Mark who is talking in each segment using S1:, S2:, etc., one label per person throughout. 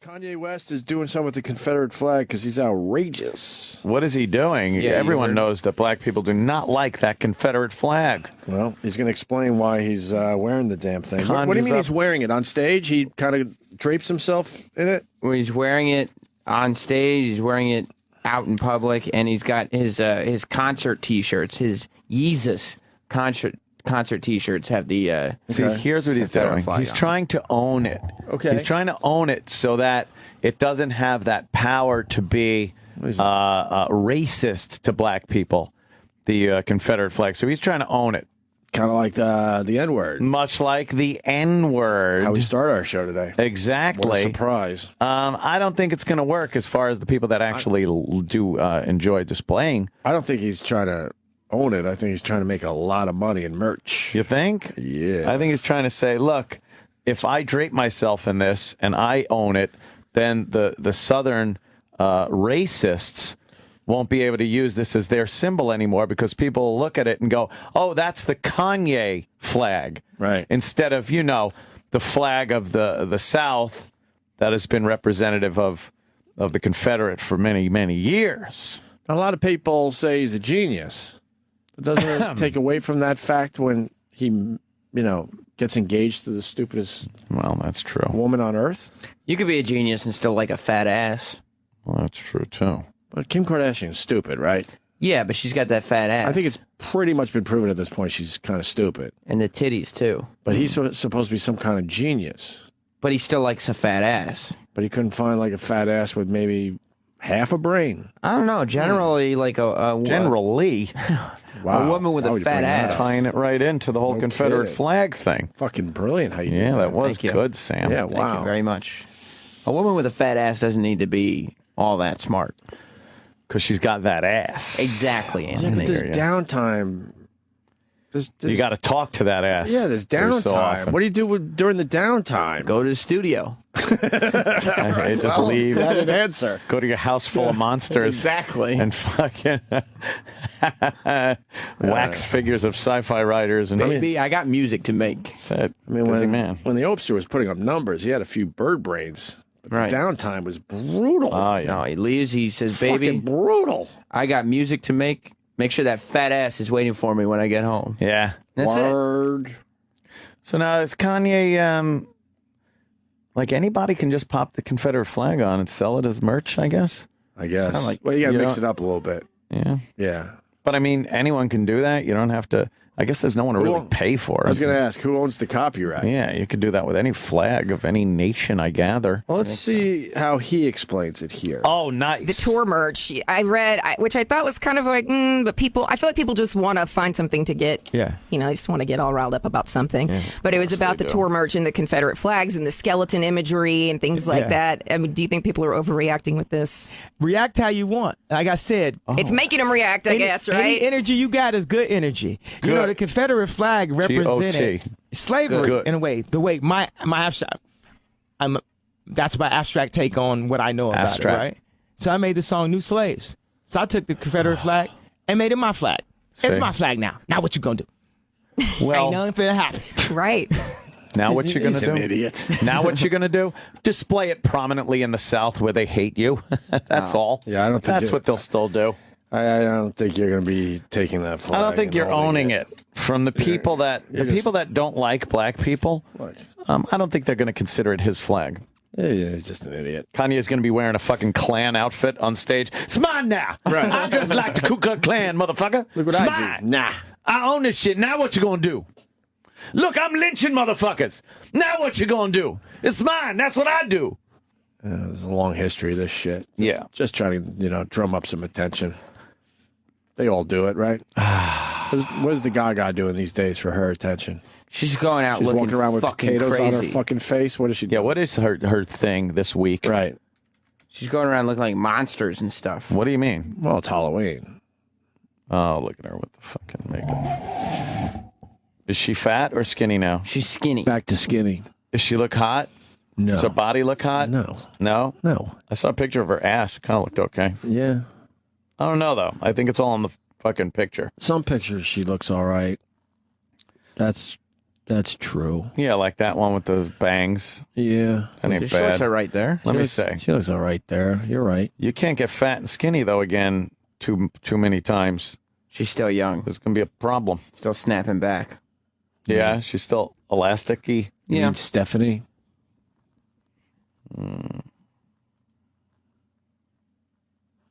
S1: Kanye West is doing something with the Confederate flag because he's outrageous.
S2: What is he doing?
S3: Yeah,
S2: everyone knows that black people do not like that Confederate flag.
S1: Well, he's going to explain why he's wearing the damn thing. What do you
S2: Conjures
S1: mean
S2: up-
S1: he's wearing it? On stage, he kind of drapes himself in it?
S3: Where he's wearing it on stage, he's wearing it out in public, and he's got his concert T-shirts, his Yeezus concert T-shirts have the.
S2: See, here's what he's
S3: Confederate
S2: doing.
S3: flag
S2: He's
S3: on
S2: trying to own it.
S1: Okay.
S2: He's trying to own it so that it doesn't have that power to be racist to black people, the Confederate flag. So he's trying to own it.
S1: Kind of like the N-word.
S2: Much like the N-word.
S1: How we start our show today.
S2: Exactly.
S1: What a surprise.
S2: I don't think it's going to work as far as the people that actually do enjoy displaying.
S1: I don't think he's trying to own it. I think he's trying to make a lot of money in merch.
S2: You think?
S1: Yeah.
S2: I think he's trying to say, look, if I drape myself in this and I own it, then the Southern racists won't be able to use this as their symbol anymore because people will look at it and go, oh, that's the Kanye flag.
S1: Right.
S2: Instead of, the flag of the South that has been representative of the Confederate for many, many years.
S1: A lot of people say he's a genius. Doesn't it take away from that fact when he, gets engaged to the stupidest
S2: That's true.
S1: woman on earth?
S3: You could be a genius and still like a fat ass.
S2: Well, that's true, too.
S1: But Kim Kardashian's stupid, right?
S3: Yeah, but she's got that fat ass.
S1: I think it's pretty much been proven at this point she's kind of stupid.
S3: and the titties too.
S1: But he's supposed to be some kind of genius.
S3: But he still likes a fat ass.
S1: But he couldn't find like a fat ass with maybe half a brain.
S3: I don't know. Generally, like a
S2: General Lee
S1: Wow.
S3: A woman with
S1: Why
S3: a
S1: would you
S3: fat
S1: bring that
S3: ass.
S1: up?
S2: tying it right into the whole
S1: No
S2: Confederate
S1: kidding.
S2: flag thing.
S1: Fucking brilliant how you
S2: Yeah,
S1: did
S2: that was
S3: Thank you.
S2: good, Sam.
S1: Yeah,
S3: Thank
S1: wow.
S3: you very much. A woman with a fat ass doesn't need to be all that smart.
S2: Because she's got that ass.
S3: Exactly,
S1: Yeah,
S3: Anthony.
S1: but there's
S2: Yeah.
S1: downtime. There's,
S2: You got to talk to that ass.
S1: yeah, there's
S2: every so
S1: downtime.
S2: often.
S1: What do you do during the downtime?
S3: Go to the studio.
S2: Just leave.
S1: I didn't answer.
S2: Go to your house full of monsters.
S1: Exactly.
S2: And fucking wax figures of sci-fi writers. And
S3: Baby, I got music to make.
S2: said,
S1: I mean,
S2: busy
S1: when,
S2: man.
S1: when the Opster was putting up numbers, he had a few bird brains. But
S3: Right.
S1: the downtime was brutal.
S2: Oh, yeah.
S3: No, he leaves. He says,
S1: Fucking
S3: baby,
S1: brutal.
S3: I got music to make. Make sure that fat ass is waiting for me when I get home.
S2: Yeah.
S3: That's it.
S1: Word.
S2: So now is Kanye, like anybody can just pop the Confederate flag on and sell it as merch, I guess?
S1: I guess.
S2: Sound like-
S1: Well, you got to
S2: you
S1: mix
S2: don't-
S1: it up a little bit.
S2: Yeah.
S1: Yeah.
S2: But I mean, anyone can do that. You don't have to. I guess there's no one to really
S1: Well,
S2: pay for it.
S1: I was going to ask, who owns the copyright?
S2: Yeah, you could do that with any flag of any nation, I gather.
S1: Well, let's see how he explains it here.
S2: Oh, nice.
S4: The tour merch I read, which I thought was kind of like, but I feel like people just want to find something to get.
S2: Yeah.
S4: They just want to get all riled up about something. But it was about the tour merch and the Confederate flags and the skeleton imagery and things like that. I mean, do you think people are overreacting with this?
S5: React how you want. Like I said,
S4: It's making them react, I guess, right?
S5: Any energy you got is good energy. You know, the Confederate flag represented
S2: GOT.
S5: slavery
S2: Good.
S5: in a way. The way my abstract, that's my abstract take on what I know about
S2: Abstract.
S5: it, right? So I made the song "New Slaves." So I took the Confederate flag and made it my flag.
S2: See?
S5: It's my flag now. Now what you gonna do? Ain't
S2: Well,
S5: nothing finna happen.
S4: Right.
S2: now what you gonna
S1: He's
S2: do?
S1: an idiot.
S2: Now what you gonna do? Display it prominently in the South where they hate you. That's all.
S1: Yeah, I don't think
S2: That's
S1: you-
S2: what they'll still do.
S1: I don't think you're going to be taking that flag.
S2: I don't think
S1: and
S2: you're
S1: holding
S2: owning it from the people people that don't like black people.
S1: Look.
S2: I don't think they're going to consider it his flag.
S1: Yeah, he's just an idiot.
S2: Kanye is going to be wearing a fucking Klan outfit on stage. It's mine now.
S1: Right.
S2: I'm just like the Ku Klux Klan, motherfucker.
S1: Look what
S2: it's
S1: I
S2: mine.
S1: do. Nah.
S2: I own this shit. Now what you going to do? Look, I'm lynching motherfuckers. Now what you going to do? It's mine. That's what I do.
S1: There's a long history of this shit.
S2: Yeah.
S1: Just trying to, drum up some attention. They all do it, right? What is the Gaga doing these days for her attention?
S3: She's going out
S1: She's
S3: looking
S1: walking around with
S3: fucking
S1: potatoes
S3: crazy.
S1: on her fucking face. What is she
S2: Yeah,
S1: doing?
S2: what is her thing this week?
S1: Right.
S3: She's going around looking like monsters and stuff.
S2: What do you mean?
S1: Well, it's Halloween.
S2: Oh, look at her with the fucking makeup. Is she fat or skinny now?
S3: She's skinny.
S1: Back to skinny.
S2: Does she look hot?
S1: No.
S2: Does her body look hot?
S1: No.
S2: No?
S1: No.
S2: I saw a picture of her ass. Kind of looked okay.
S1: Yeah.
S2: I don't know, though. I think it's all in the fucking picture.
S1: Some pictures she looks all right. That's That's true.
S2: Yeah, like that one with the bangs.
S1: Yeah.
S2: That ain't
S3: Your shorts
S2: bad.
S3: are right there.
S2: Let me say.
S1: She looks all right there. You're right.
S2: You can't get fat and skinny, though, again, too many times.
S3: She's still young.
S2: There's going to be a problem.
S3: Still snapping back.
S2: Yeah, she's still elasticy.
S1: You mean Stephanie?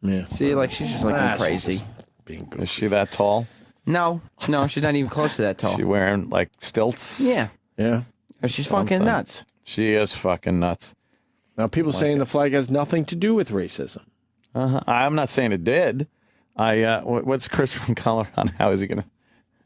S1: Yeah.
S3: See, like she's just looking
S1: She's
S3: crazy.
S1: just being good.
S2: Is she that tall?
S3: No, she's not even close to that tall.
S2: She wearing, like, stilts?
S3: Yeah.
S1: Yeah.
S3: She's fucking nuts.
S2: She is fucking nuts.
S1: Now, people saying the flag has nothing to do with racism.
S2: I'm not saying it did. What's Chris from Colorado? How is he going to...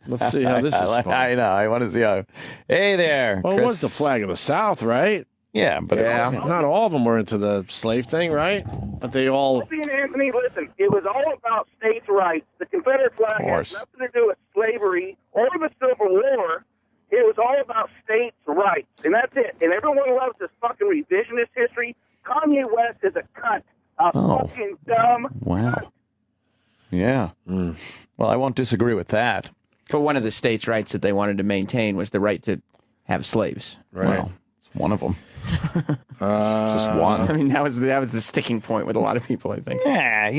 S1: Let's see how this is spun.
S2: I know. I want to see how... Hey there,
S1: Well, it
S2: Chris.
S1: was the flag of the South, right?
S2: Yeah, but
S3: Yeah.
S1: Not all of them were into the slave thing, right? But they all...
S6: Opie and Anthony, listen, it was all about states' rights. The Confederate flag
S2: course.
S6: has nothing to do with slavery or the Civil War. It was all about states' rights, and that's it. And everyone loves this fucking revisionist history. Kanye West is a cunt. Fucking dumb
S2: Wow.
S6: cunt.
S2: Yeah. Well, I won't disagree with that.
S3: But one of the states' rights that they wanted to maintain was the right to have slaves.
S1: Right.
S2: Well, it's one of them. Just
S3: I
S2: one.
S3: mean, that was the sticking point with a lot of people, I think.
S2: Yeah,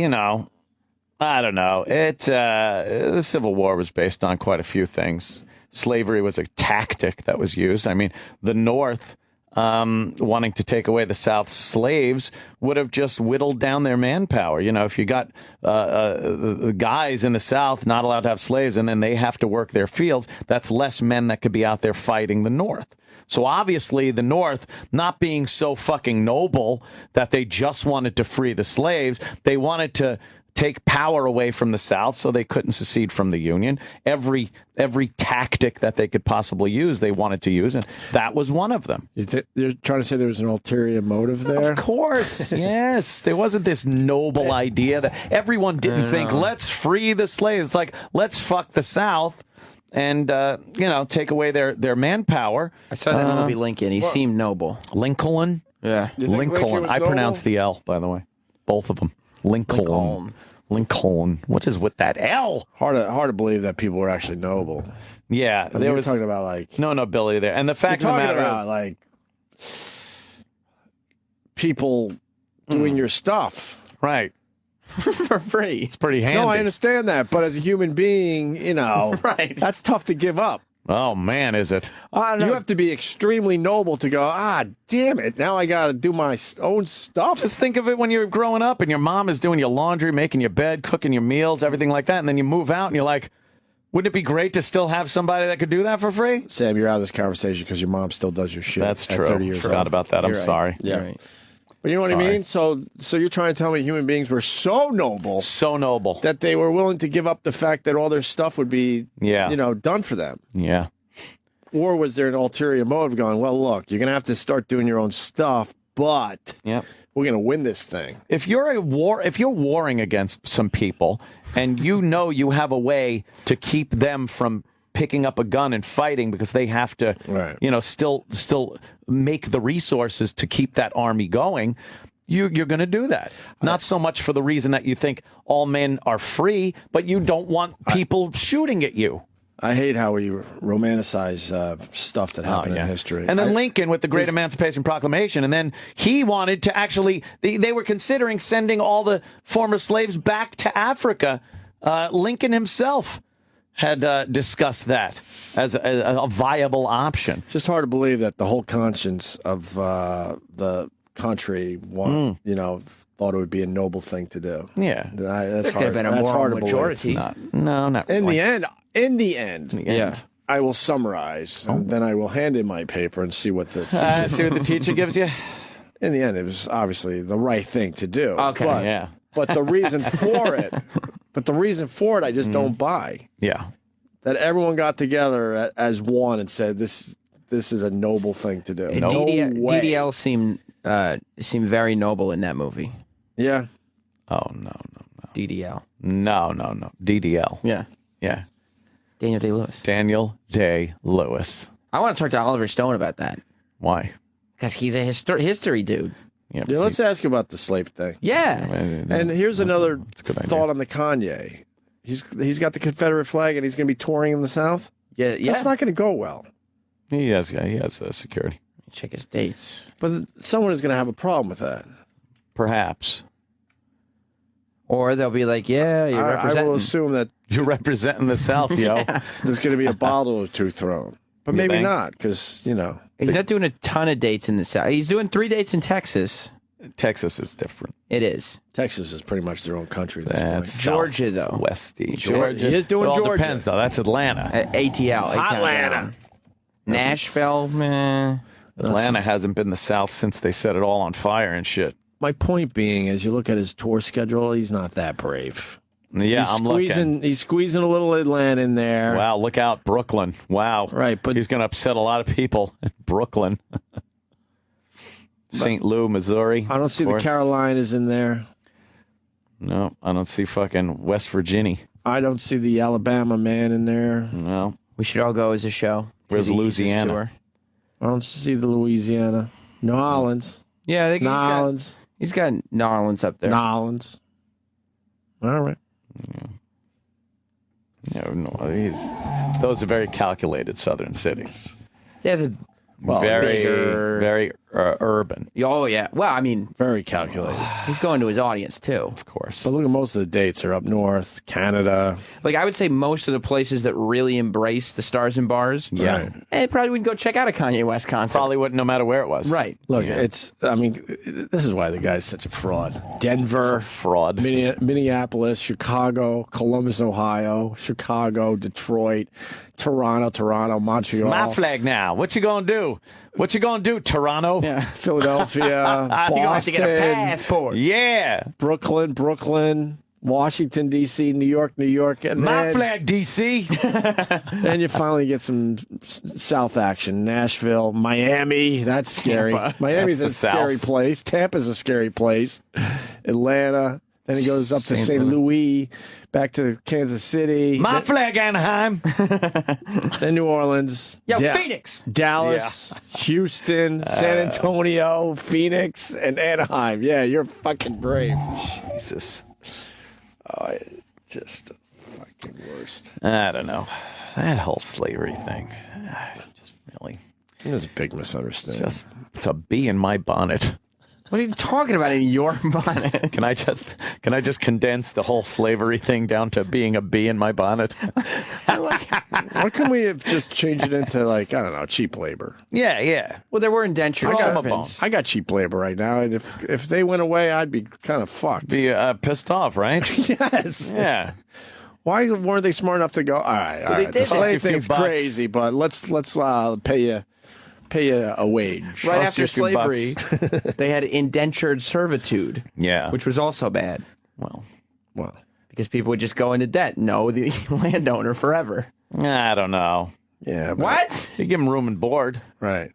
S2: I don't know. The Civil War was based on quite a few things. Slavery was a tactic that was used. I mean, the North wanting to take away the South's slaves would have just whittled down their manpower. If you got the guys in the South not allowed to have slaves and then they have to work their fields, that's less men that could be out there fighting the North. So obviously the North, not being so fucking noble that they just wanted to free the slaves, they wanted to take power away from the South so they couldn't secede from the Union. Every tactic that they could possibly use, they wanted to use, and that was one of them.
S1: You're trying to say there was an ulterior motive there?
S2: Of course, yes. There wasn't this noble idea that everyone didn't think, let's free the slaves. It's like, let's fuck the South and, take away their manpower.
S3: I saw that movie Lincoln. He seemed noble.
S2: Lincoln?
S3: Yeah.
S1: You think Lincoln
S2: Lincoln.
S1: was
S2: I
S1: noble?
S2: pronounced the L, by the way. Both of them. Lincoln. Lincoln. What is with that L?
S1: Hard to believe that people were actually noble.
S2: Yeah,
S1: I mean,
S2: there
S1: we're
S2: was
S1: talking about like
S2: no nobility there. And the
S1: you're
S2: fact of the
S1: talking
S2: matter
S1: about
S2: is,
S1: like people doing your stuff.
S2: right,
S3: For free.
S2: it's pretty handy.
S1: No, I understand that, but as a human being,
S3: Right.
S1: that's tough to give up.
S2: Oh man, is it?
S1: You have to be extremely noble to go, damn it, now I got to do my own stuff.
S2: Just think of it when you're growing up and your mom is doing your laundry, making your bed, cooking your meals, everything like that, and then you move out and you're like, wouldn't it be great to still have somebody that could do that for free?
S1: Sam, you're out of this conversation because your mom still does your shit.
S2: That's
S1: at
S2: true.
S1: 30 years
S2: Forgot
S1: old.
S2: about that. I'm
S3: You're right.
S2: sorry.
S1: Yeah.
S3: You're right.
S1: But you know what I
S2: Sorry.
S1: mean? So you're trying to tell me human beings were so noble
S2: So noble.
S1: that they were willing to give up the fact that all their stuff would be,
S2: Yeah.
S1: done for them.
S2: Yeah.
S1: Or was there an ulterior motive going, well, look, you're going to have to start doing your own stuff, but
S2: Yep.
S1: we're going to win this thing.
S2: If you're warring against some people and you have a way to keep them from picking up a gun and fighting because they have to,
S1: Right.
S2: still make the resources to keep that army going, you're going to do that. Not so much for the reason that you think all men are free, but you don't want people shooting at you.
S1: I hate how we romanticize stuff that happened in history.
S2: And then Lincoln with the Great Emancipation Proclamation, and then he wanted to actually, they were considering sending all the former slaves back to Africa. Lincoln himself had discussed that as a viable option.
S1: Just hard to believe that the whole conscience of the country, thought it would be a noble thing to do.
S2: Yeah.
S1: That's
S3: There could have been a
S1: that's
S3: moral
S1: hard to believe.
S3: majority.
S2: No, not
S1: In
S2: really.
S1: the end,
S3: Yeah.
S1: I will summarize, and then I will hand in my paper and see what the teacher.
S2: See what the teacher gives you?
S1: In the end, it was obviously the right thing to do.
S3: Okay.
S1: but,
S2: Yeah.
S1: but the reason for it, I just don't buy.
S2: Yeah.
S1: That everyone got together as one and said this is a noble thing to do.
S3: And
S1: No way.
S3: DDL seemed very noble in that movie.
S1: Yeah.
S2: Oh, no.
S3: DDL.
S2: No. DDL.
S3: Yeah.
S2: Yeah.
S3: Daniel Day-Lewis.
S2: Daniel Day-Lewis.
S3: I want to talk to Oliver Stone about that
S2: Why?
S3: because he's a history dude.
S1: Yeah, let's ask you about the slave thing.
S3: Yeah.
S1: And here's another
S2: a good idea.
S1: thought on the Kanye. He's got the Confederate flag and he's going to be touring in the South.
S3: Yeah.
S1: That's not going to go well.
S2: He has security.
S3: Check his dates.
S1: But someone is going to have a problem with that.
S2: Perhaps.
S3: Or they'll be like, yeah, you're
S1: I
S3: representing.
S1: will assume that
S2: You're representing the South, yo.
S1: there's going to be a bottle or two thrown. But
S2: You
S1: maybe
S2: think?
S1: not, because,
S3: He's not doing a ton of dates in the South. He's doing 3 dates in Texas.
S2: Texas is different.
S3: It is.
S1: Texas is pretty much their own country at this
S2: That's
S1: point.
S3: Georgia, though.
S2: Westy.
S1: Georgia. He is doing
S2: It all
S1: Georgia.
S2: depends, though. That's Atlanta.
S3: ATL.
S1: Atlanta.
S3: Nashville, man.
S2: Atlanta hasn't been the South since they set it all on fire and shit.
S1: My point being, as you look at his tour schedule, he's not that brave.
S2: Yeah, I'm looking.
S1: He's squeezing a little Atlanta in there.
S2: Wow, look out, Brooklyn. Wow.
S1: Right, but
S2: he's going to upset a lot of people in Brooklyn. St. Louis, Missouri.
S1: I don't see the Carolinas in there.
S2: No, I don't see fucking West Virginia.
S1: I don't see the Alabama man in there.
S2: No.
S3: We should all go as a show.
S2: Where's
S3: to the East
S2: Louisiana?
S3: Tour.
S1: I don't see the Louisiana. New Orleans.
S3: Yeah, I think
S1: New Orleans.
S3: he's got New Orleans up there.
S1: New Orleans. All right.
S2: Yeah, no, those are very calculated southern cities.
S3: Yeah, the
S2: Very,
S3: bigger-
S2: very urban,
S3: Oh yeah. Well, I mean,
S1: Very calculated.
S3: he's going to his audience too.
S2: of course.
S1: But look at most of the dates are up north, Canada.
S3: Like I would say, most of the places that really embrace the stars and bars,
S2: Yeah.
S1: Right.
S3: probably wouldn't go check out a Kanye West concert.
S2: Probably wouldn't, no matter where it was.
S3: Right.
S1: Look, this is why the guy's such a fraud. Denver,
S2: Fraud.
S1: Minneapolis, Chicago, Columbus, Ohio, Chicago, Detroit, Toronto, Montreal,
S2: My flag now. What you gonna do? What you gonna do, Toronto?
S3: Yeah.
S1: Philadelphia,
S3: You're gonna have to get a
S1: Boston,
S3: passport.
S2: Yeah.
S1: Brooklyn, Washington, D.C., New York, and
S2: My
S1: then,
S2: flag, DC.
S1: then you finally get some South action. Nashville, Miami, that's scary. Miami's a
S2: That's the
S1: scary
S2: South.
S1: place. Tampa's a scary place. Atlanta. Then he goes up to St. Louis, back to Kansas City.
S2: My flag, Anaheim.
S1: Then New Orleans.
S3: Yo, Phoenix.
S1: Dallas, Houston, San Antonio, Phoenix, and Anaheim. Yeah, you're fucking brave.
S2: Jesus.
S1: Just the fucking worst.
S2: I don't know. That whole slavery thing. Just really.
S1: It's a big misunderstanding.
S2: It's a bee in my bonnet.
S3: What are you talking about in your bonnet?
S2: Can I just condense the whole slavery thing down to being a bee in my bonnet?
S1: Why couldn't we have just changed it into, like, I don't know, cheap labor?
S2: Yeah.
S3: Well, there were indentured
S2: I got my
S3: servants.
S1: I got cheap labor right now, and if they went away, I'd be kind of fucked.
S2: Be pissed off, right?
S1: Yes.
S2: Yeah.
S1: Why weren't they smart enough to go? All right.
S3: they
S1: The
S3: did.
S1: slave
S2: A few
S1: thing's
S2: bucks.
S1: crazy, but let's pay you a wage.
S3: Right
S2: Cost
S3: after
S2: you a few
S3: slavery, they had indentured servitude,
S2: Yeah.
S3: which was also bad
S2: Well,
S1: Well,
S3: because people would just go into debt, know the landowner forever.
S2: I don't know.
S1: yeah. But,
S3: What?
S2: You give them room and board.
S1: Right.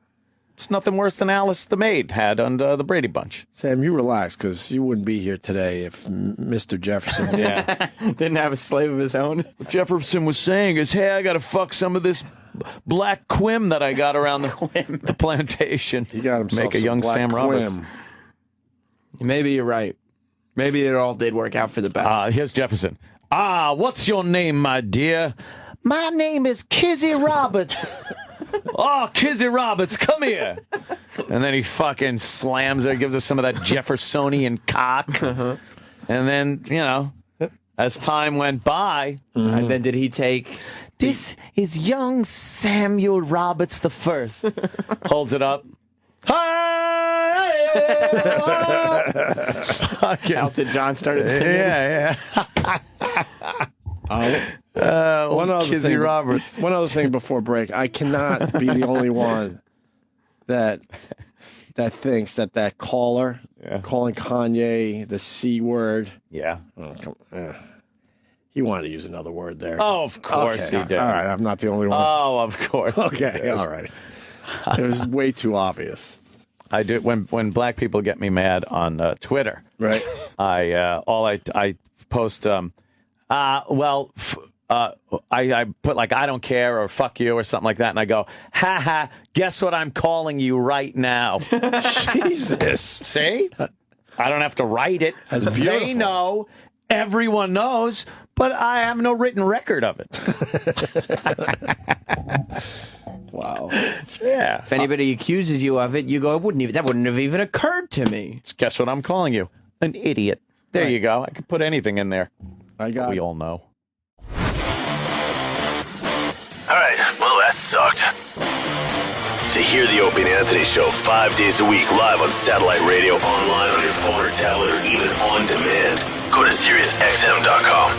S2: It's nothing worse than Alice the maid had under the Brady Bunch.
S1: Sam, you relax, because you wouldn't be here today if Mr. Jefferson did.
S2: Yeah.
S3: Didn't have a slave of his own.
S2: What Jefferson was saying is, hey, I got to fuck some of this black quim that I got around the plantation.
S1: He got himself
S2: Make a
S1: some
S2: young
S1: black
S2: Sam Roberts.
S1: quim.
S3: Maybe you're right. Maybe it all did work out for the best.
S2: Here's Jefferson. What's your name, my dear? My name is Kizzy Roberts. Oh, Kizzy Roberts, come here. And then he fucking slams her, gives her some of that Jeffersonian cock. And then, as time went by,
S3: And then did he take?
S2: this is young Samuel Roberts the First. Holds it up. Fucking-
S3: Elton John started singing.
S2: yeah.
S1: One other
S2: Kizzy
S1: thing,
S2: Roberts.
S1: One other thing before break. I cannot be the only one that thinks that caller calling Kanye the C word.
S2: Yeah.
S1: He wanted to use another word there.
S2: Oh, of course
S1: Okay,
S2: he did.
S1: All right, I'm not the only one.
S2: Oh, of course.
S1: Okay, all right. It was way too obvious.
S2: I do when black people get me mad on Twitter.
S1: Right.
S2: I post I put like I don't care or fuck you or something like that, and I go, ha ha, guess what I'm calling you right now.
S1: Jesus.
S2: See? I don't have to write it.
S1: That's
S2: They
S1: beautiful.
S2: know. Everyone knows, but I have no written record of it.
S1: Wow.
S2: Yeah.
S3: If anybody accuses you of it, you go, that wouldn't have even occurred to me.
S2: Guess what I'm calling you? An idiot. There you go. I could put anything in there. We all know.
S7: All right, well, that sucked. To hear the Opie and Anthony Show 5 days a week live on satellite radio, online on your phone or tablet, or even on demand, go to SiriusXM.com.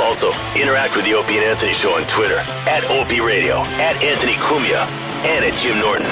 S7: Also, interact with the Opie and Anthony Show on Twitter, @Opie Radio, @Anthony Cumia, and @Jim Norton.